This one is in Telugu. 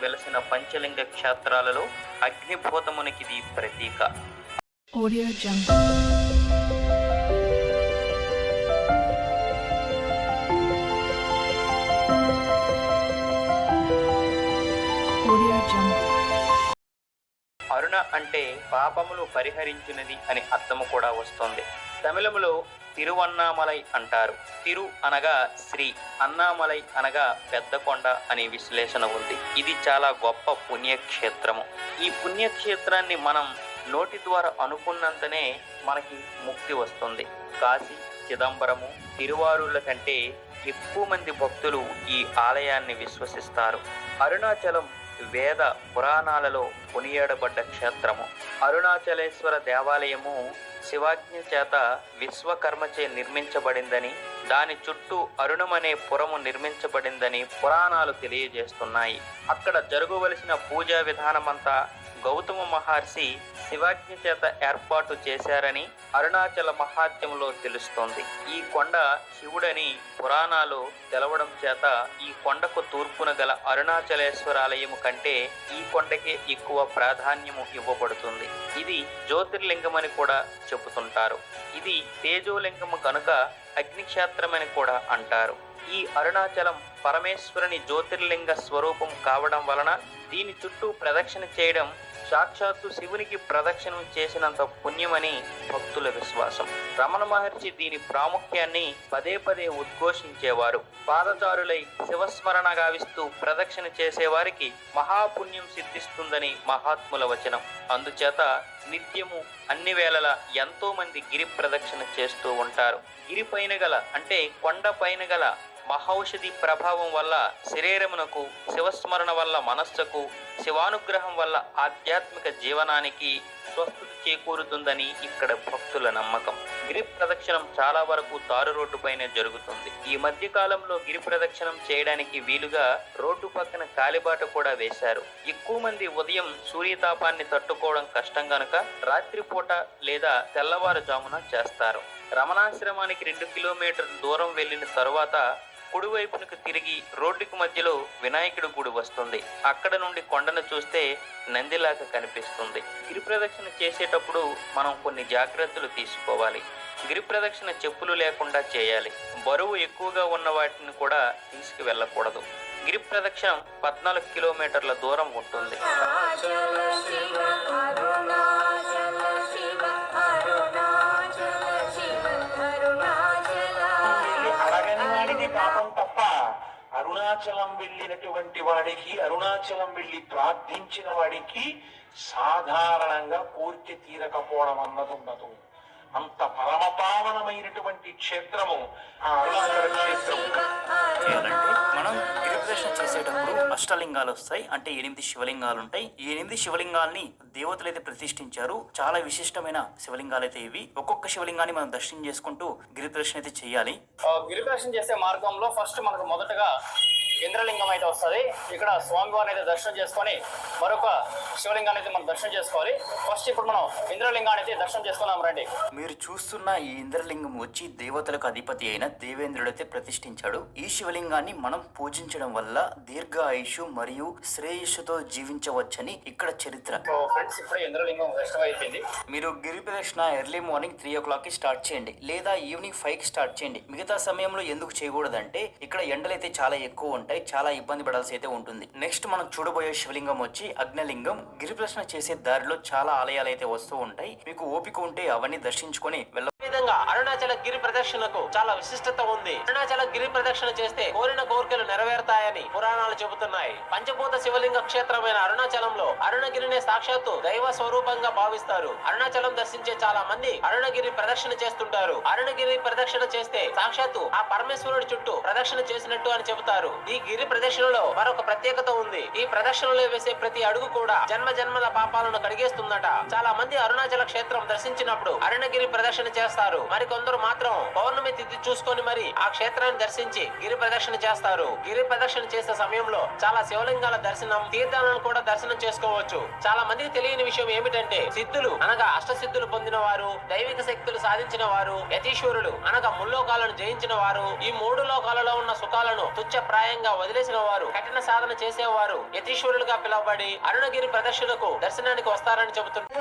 వెలసిన పంచలింగ క్షేత్రాలలో అగ్నిభూతమునికిది ప్రతీక. Audio Jungle. Audio Jungle. అరుణ అంటే పాపములు పరిహరించినది అని అర్థము కూడా వస్తుంది. తమిళములో తిరువన్నామలై అంటారు. తిరు అనగా శ్రీ, అన్నామలై అనగా పెద్ద కొండ అనే విశ్లేషణ ఉంది. ఇది చాలా గొప్ప పుణ్యక్షేత్రము. ఈ పుణ్యక్షేత్రాన్ని మనం నోటి ద్వారా అనుకున్నంతనే మనకి ముక్తి వస్తుంది. కాశీ, చిదంబరము, తిరువారూర్ల కంటే ఎక్కువ మంది భక్తులు ఈ ఆలయాన్ని విశ్వసిస్తారు. అరుణాచలం వేద పురాణాలలో కొనియాడబడ్డ క్షేత్రము. అరుణాచలేశ్వర దేవాలయము శివాజ్ఞ చేత విశ్వకర్మచే నిర్మించబడిందని, దాని చుట్టూ అరుణమనే పురము నిర్మించబడిందని పురాణాలు తెలియజేస్తున్నాయి. అక్కడ జరగవలసిన పూజా విధానమంతా గౌతమ మహర్షి శివాజ్ఞ చేత ఏర్పాటు చేశారని అరుణాచల మహాత్మ్యంలో తెలుస్తోంది. ఈ కొండ శివుడని పురాణాలు తెలవడం చేత ఈ కొండకు తూర్పున గల అరుణాచలేశ్వరాలయము కంటే ఈ కొండకే ఎక్కువ ప్రాధాన్యము ఇవ్వబడుతుంది. ఇది జ్యోతిర్లింగమని కూడా చెబుతుంటారు. ఇది తేజోలింగము కనుక అగ్నిక్షేత్రమని కూడా అంటారు. ఈ అరుణాచలం పరమేశ్వరుని జ్యోతిర్లింగ స్వరూపం కావడం వలన దీని చుట్టూ ప్రదక్షిణ చేయడం సాక్షాత్తు శివునికి ప్రదక్షిణం చేసినంత పుణ్యమని భక్తుల విశ్వాసం. రమణ మహర్షి దీని ప్రాముఖ్యాన్ని పదే పదే ఉద్ఘోషించేవారు. పాదచారులై శివస్మరణ గావిస్తూ ప్రదక్షిణ చేసేవారికి మహాపుణ్యం సిద్ధిస్తుందని మహాత్ముల వచనం. అందుచేత నిత్యము అన్ని వేళలా ఎంతో మంది గిరి ప్రదక్షిణ చేస్తూ ఉంటారు. గిరి పైన గల అంటే కొండ పైన గల మహౌషధి ప్రభావం వల్ల శరీరమునకు, శివస్మరణ వల్ల మనస్సుకు, శివానుగ్రహం వల్ల ఆధ్యాత్మిక జీవనానికి స్వస్థత చేకూరుతుందని ఇక్కడ భక్తుల నమ్మకం. గిరి ప్రదక్షిణం చాలా వరకు తారు రోడ్డుపైనే జరుగుతుంది. ఈ మధ్య కాలంలో గిరి ప్రదక్షిణం చేయడానికి వీలుగా రోడ్డు పక్కన కాలిబాట కూడా వేశారు. ఎక్కువ మంది ఉదయం సూర్యతాపాన్ని తట్టుకోవడం కష్టం గనుక రాత్రిపూట లేదా తెల్లవారుజామున చేస్తారు. రమణాశ్రమానికి 2 కిలోమీటర్ల దూరం వెళ్ళిన తరువాత కుడివైపునకు తిరిగి రోడ్డుకు మధ్యలో వినాయకుడి గుడి వస్తుంది. అక్కడ నుండి కొండను చూస్తే నందిలాగా కనిపిస్తుంది. గిరి ప్రదక్షిణ చేసేటప్పుడు మనం కొన్ని జాగ్రత్తలు తీసుకోవాలి. గిరి ప్రదక్షిణ చెప్పులు లేకుండా చేయాలి. బరువు ఎక్కువగా ఉన్న వాటిని కూడా తీసుకు వెళ్ళకూడదు. గిరి ప్రదక్షిణం 14 కిలోమీటర్ల దూరం ఉంటుంది. పాపం తప్ప అరుణాచలం వెళ్ళినటువంటి వాడికి, అరుణాచలం వెళ్ళి ప్రార్థించిన వాడికి సాధారణంగా కోరిక తీరకపోవడం అన్నది ఉండదు. అంత పరమపావనమైనటువంటి క్షేత్రము ఆ అరుణాచల క్షేత్రం. చేయాలంటే మనం గిరి ప్రదక్షిణ చేసేటప్పుడు అష్టలింగాలు వస్తాయి. అంటే 8 శివలింగాలు ఉంటాయి. ఈ 8 శివలింగాల్ని దేవతలు అయితే ప్రతిష్ఠించారు. చాలా విశిష్టమైన శివలింగాలు అయితే ఇవి. ఒక్కొక్క శివలింగాన్ని మనం దర్శనం చేసుకుంటూ గిరి ప్రదక్షిణ అయితే చేయాలి. గిరి ప్రదక్షిణ చేసే మార్గంలో ఫస్ట్ మనకు మొదటగా ఇంద్రలింగం అయితే వస్తుంది. ఇక్కడ స్వామివారిని అయితే దర్శనం చేసుకొని మరొక శివలింగాన్ని అయితే మనం దర్శనం చేసుకోవాలి. ఫస్ట్ ఇప్పుడు మనం ఇంద్రలింగాన్ని అయితే దర్శనం చేసుకున్నాం రండి. మీరు చూస్తున్న ఈ ఇంద్రలింగం వచ్చి దేవతలకు అధిపతి అయిన దేవేంద్రుడు అయితే ప్రతిష్ఠించాడు. ఈ శివలింగాన్ని మనం పూజించడం వల్ల దీర్ఘ ఆయుష్ మరియు శ్రేయస్సుతో జీవించవచ్చని ఇక్కడ చరిత్ర. ఫ్రెండ్స్ ఇప్పుడే ఇంద్రలింగం దర్శనం అయిపోయింది. మీరు గిరి ప్రదక్షిణ ఎర్లీ మార్నింగ్ 3 o'clock స్టార్ట్ చేయండి, లేదా ఈవినింగ్ 5 స్టార్ట్ చేయండి. మిగతా సమయంలో ఎందుకు చేయకూడదంటే ఇక్కడ ఎండలు అయితే చాలా ఎక్కువ ఉంటాయి, చాలా ఇబ్బంది పడాల్సి అయితే ఉంటుంది. నెక్స్ట్ మనం చూడబోయే శివలింగం వచ్చి అగ్నిలింగం. గిరి ప్రదక్షిణ చేసే దారిలో చాలా ఆలయాలు అయితే వస్తూ ఉంటాయి. మీకు ఓపిక ఉంటే అవన్నీ దర్శించుకొని వెళ్ళ. విధంగా అరుణాచల గిరి ప్రదక్షిణకు చాలా విశిష్టత ఉంది. అరుణాచల గిరి ప్రదక్షిణ చేస్తే కోరిన కోరికలు నెరవేరుతాయని పురాణాలు చెబుతున్నాయి. పంచభూత శివలింగ క్షేత్రమైన అరుణాచలంలో అరుణగిరిని సాక్షాత్తు దైవ స్వరూపంగా భావిస్తారు. అరుణాచలం దర్శించే చాలా మంది అరుణగిరి ప్రదక్షిణ చేస్తుంటారు. అరుణగిరి ప్రదక్షిణ చేస్తే సాక్షాత్తు ఆ పరమేశ్వరుడి చుట్టూ ప్రదక్షిణ చేసినట్టు అని చెబుతారు. ఈ గిరి ప్రదక్షిణలో మరొక ప్రత్యేకత ఉంది. ఈ ప్రదక్షిణలో వేసే ప్రతి అడుగు కూడా జన్మ జన్మల పాపాలను కడిగేస్తుందట. చాలా మంది అరుణాచల క్షేత్రం దర్శించినప్పుడు అరుణగిరి ప్రదక్షిణ చేస్తారు. చేస్తారు. మరికొందరు మాత్రం పౌర్ణమి తిథి చూసుకొని మరి ఆ క్షేత్రాన్ని దర్శించి గిరి ప్రదక్షిణ చేస్తారు. గిరి ప్రదక్షిణ చేసే సమయంలో చాలా శివలింగాల దర్శనం, తీర్థాలను కూడా దర్శనం చేసుకోవచ్చు. చాలా మందికి తెలియని విషయం ఏమిటంటే సిద్ధులు అనగా అష్టసిద్ధులు పొందిన వారు, దైవిక శక్తులు సాధించిన వారు, యతీశ్వరులు అనగా ముల్లోకాలను జయించిన వారు, ఈ 3 లోకాలలో ఉన్న సుఖాలను తుచ్చప్రాయంగా వదిలేసిన వారు, కఠిన సాధన చేసేవారు యతీశ్వరులుగా పిలువబడి అరుణగిరి ప్రదక్షిణకు దర్శనానికి వస్తారని చెబుతున్నారు.